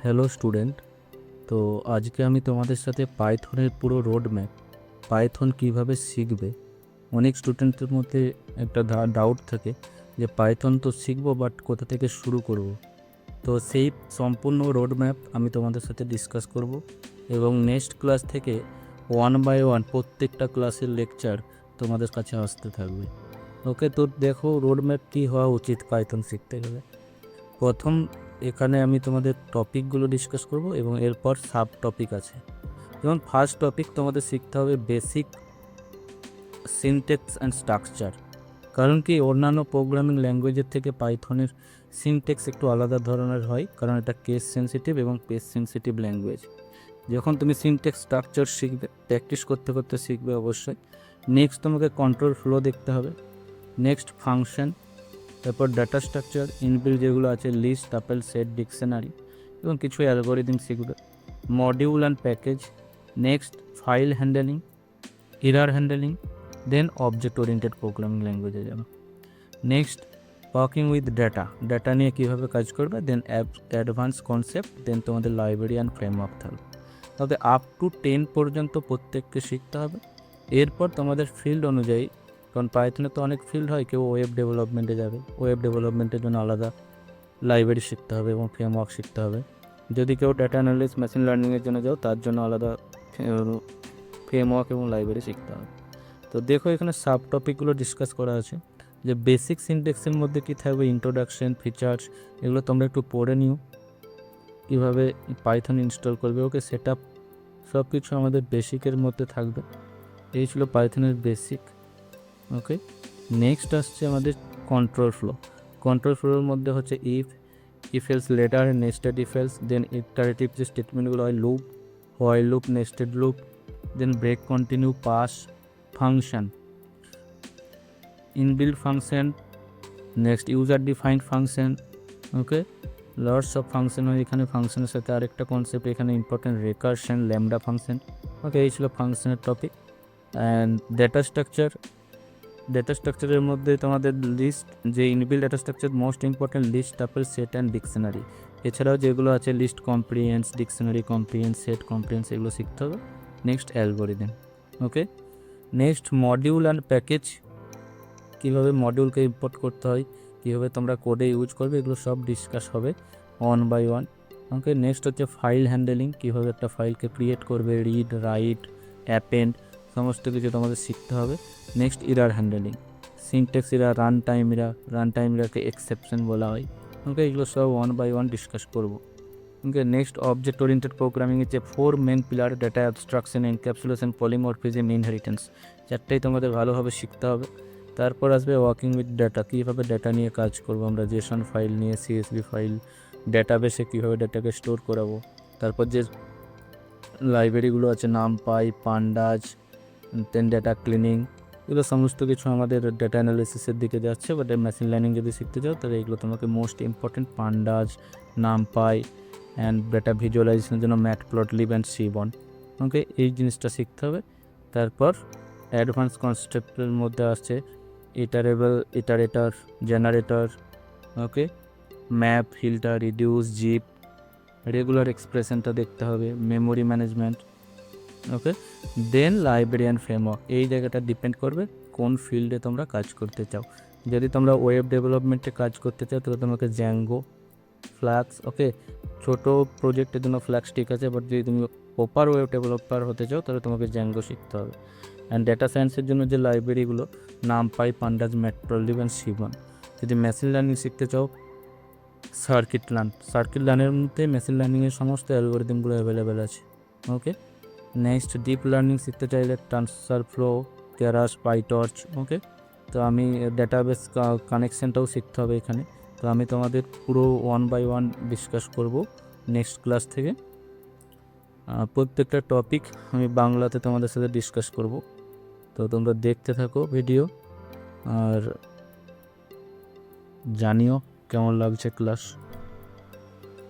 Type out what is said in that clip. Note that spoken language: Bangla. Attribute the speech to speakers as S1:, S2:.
S1: Hello student. তো আজকে আমি তোমাদের সাথে পাইথনের পুরো রোড ম্যাপ, পাইথন কীভাবে শিখবে। অনেক স্টুডেন্টের মধ্যে একটা ডাউট থাকে যে পাইথন তো শিখবো বাট কোথা থেকে শুরু করব। তো সেই সম্পূর্ণ রোড ম্যাপ আমি তোমাদের সাথে ডিসকাস করব এবং নেক্সট ক্লাস থেকে 1 বাই 1 প্রত্যেকটা ক্লাসের লেকচার তোমাদের কাছে আসতে থাকবে। ওকে, তো দেখো রোড ম্যাপ কী হওয়া উচিত পাইথন শিখতে গেলে। প্রথম এখানে আমি তোমাদের টপিকগুলো ডিসকাস করব এবং এরপর সাব টপিক আছে। যেমন ফার্স্ট টপিক তোমাদের শিখতে হবে বেসিক সিনট্যাক্স অ্যান্ড স্ট্রাকচার। কারণ কি অন্যান্য প্রোগ্রামিং ল্যাঙ্গুয়েজের থেকে পাইথনের সিনট্যাক্স একটু আলাদা ধরনের হয়, কারণ এটা কেস সেন্সিটিভ এবং পেজ সেন্সিটিভ ল্যাঙ্গুয়েজ। যখন তুমি সিনট্যাক্স স্ট্রাকচার শিখবে, প্র্যাকটিস করতে করতে শিখবে অবশ্যই। নেক্সট তোমাকে কন্ট্রোল ফ্লো দেখতে হবে, নেক্সট ফাংশন, তারপর ডাটা স্ট্রাকচার, ইনবিল্ট যেগুলো আছে লিস্ট, টাপল, সেট, ডিকশনারি এবং কিছু অ্যালগোরিদম শিখবে, module and package, next file handling, error handling, then object oriented programming ল্যাঙ্গুয়েজে যাবে। নেক্সট ওয়ার্কিং উইথ ডাটা নিয়ে কীভাবে কাজ করবে, দেন অ্যাডভান্স কনসেপ্ট, দেন তোমাদের লাইব্রেরি অ্যান্ড ফ্রেমওয়ার্ক থাকবে। তবে আপ টু 10 পর্যন্ত প্রত্যেককে শিখতে হবে। এরপর তোমাদের ফিল্ড অনুযায়ী, কারণ পাইথনে তো অনেক ফিল্ড হয়, কেউ ওয়েব ডেভেলপমেন্টে যাবে, ওয়েব ডেভেলপমেন্টের জন্য আলাদা লাইব্রেরি শিখতে হবে এবং ফ্রেমওয়ার্ক শিখতে হবে। যদি কেউ ডেটা অ্যানালিস্ট, মেশিন লার্নিংয়ের জন্য যাও, তার জন্য আলাদা ফ্রেমওয়ার্ক এবং লাইব্রেরি শিখতে হবে। তো দেখো এখানে সাব টপিকগুলো ডিসকাস করা আছে, যে বেসিক সিনট্যাক্সের মধ্যে কী থাকবে, ইন্ট্রোডাকশন, ফিচার্স, এগুলো তোমরা একটু পড়ে নিও, কীভাবে পাইথন ইনস্টল করবে। ওকে, সেট আপ সব কিছু আমাদের বেসিকের মধ্যে থাকবে। এই ছিল পাইথনের বেসিক। ওকে, নেক্সট আসছে আমাদের কন্ট্রোল ফ্লো। কন্ট্রোল ফ্লোর মধ্যে হচ্ছে if else, ladder, nested if else, then iterative যে স্টেটমেন্টগুলো হয়, loop, while loop, nested loop, then break, continue, pass, function, inbuilt function, next user defined function. Okay, lots of function হয় এখানে। ফাংশনের সাথে আরেকটা কনসেপ্ট এখানে important, recursion, lambda function. Okay, এই ছিল ফাংশনের টপিক। অ্যান্ড ডেটা স্ট্রাকচারের মধ্যে তোমাদের লিস্ট, যে inbuilt data structure most important, list, tuple, set and dictionary. এছাড়াও যেগুলো আছে list comprehension, dictionary comprehension, set comprehension, এগুলো শিখতে হবে। Next algorithm. Okay, next module and package, কীভাবে মডিউলকে ইম্পোর্ট করতে হয়, কীভাবে তোমরা কোডে ইউজ করবে, এগুলো সব ডিসকাস হবে 1 বাই 1। ওকে, নেক্সট হচ্ছে ফাইল হ্যান্ডেলিং, কীভাবে একটা ফাইলকে ক্রিয়েট করবে, রিড, রাইট, অ্যাপেন্ড, সমস্ত কিছু তোমাদের শিখতে হবে। Next error handling, syntax error, run time এরারকে এক্সেপশন বলা হয়। ওকে, এগুলো সব 1 বাই 1 ডিসকাস করবো। ওকে, নেক্সট অবজেক্ট ওরিয়েন্টেড প্রোগ্রামিংয়ের যে 4 main pillar, data abstraction, encapsulation, polymorphism, inheritance, চারটাই তোমাদের ভালোভাবে শিখতে হবে। তারপর আসবে ওয়ার্কিং উইথ ডাটা, কীভাবে ডাটা নিয়ে কাজ করবো আমরা, জেসন ফাইল নিয়ে, সিএসভি ফাইল, ডাটাবেসে কীভাবে ডাটাকে স্টোর করাবো। তারপর যে লাইব্রেরিগুলো আছে, NumPy, pandas, then data cleaning, এগুলো সমস্ত কিছু আমাদের ডেটা অ্যানালিসিসের দিকে যাচ্ছে। বাট মেশিন লার্নিং যদি শিখতে চাও তাহলে এগুলো তোমাকে most important, pandas, NumPy, and data ভিজুয়ালাইজেশনের জন্য ম্যাটপ্লটলিব অ্যান্ড সিবন। ওকে, এই জিনিসটা শিখতে হবে। তারপর অ্যাডভান্স কনসেপ্টের মধ্যে আসছে iterable, iterator, generator, okay, map, filter, reduce, zip, regular এক্সপ্রেশনটা দেখতে হবে, memory management. Okay, then library and framework. এই জায়গাটা ডিপেন্ড করবে কোন ফিল্ডে তোমরা কাজ করতে চাও। যদি তোমরা ওয়েব ডেভেলপমেন্টে কাজ করতে চাও তাহলে তোমাকে জ্যাঙ্গো, ফ্ল্যাক্স, ওকে, ছোটো প্রজেক্টের জন্য ফ্ল্যাক্স ঠিক আছে, বাট যদি তুমি প্রপার ওয়েব ডেভেলপার হতে চাও তাহলে তোমাকে জ্যাঙ্গো শিখতে হবে। অ্যান্ড ডেটা সায়েন্সের জন্য যে লাইব্রেরিগুলো, নামপাই, পান্ডাজ, ম্যাটপ্লটলিব অ্যান্ড সিবন। যদি মেশিন লার্নিং শিখতে চাও, সার্কিট লার্নের মধ্যে মেশিন লার্নিংয়ের সমস্ত অ্যালগোরিদমগুলো অ্যাভেলেবেল আছে। ওকে, নেক্সট ডিপ লার্নিং শিখতে চাইলে ট্রান্সফার ফ্লো, কেরাস, পাইটর্চ। ওকে, তো আমি ডেটাবেস কানেকশানটাও শিখতে হবে এখানে। তো আমি তোমাদের পুরো 1 বাই 1 ডিসকাস করব নেক্সট ক্লাস থেকে। প্রত্যেকটা টপিক আমি বাংলাতে তোমাদের সাথে ডিসকাস করব। তো তোমরা দেখতে থাকো ভিডিও আর জানিও কেমন লাগছে ক্লাস।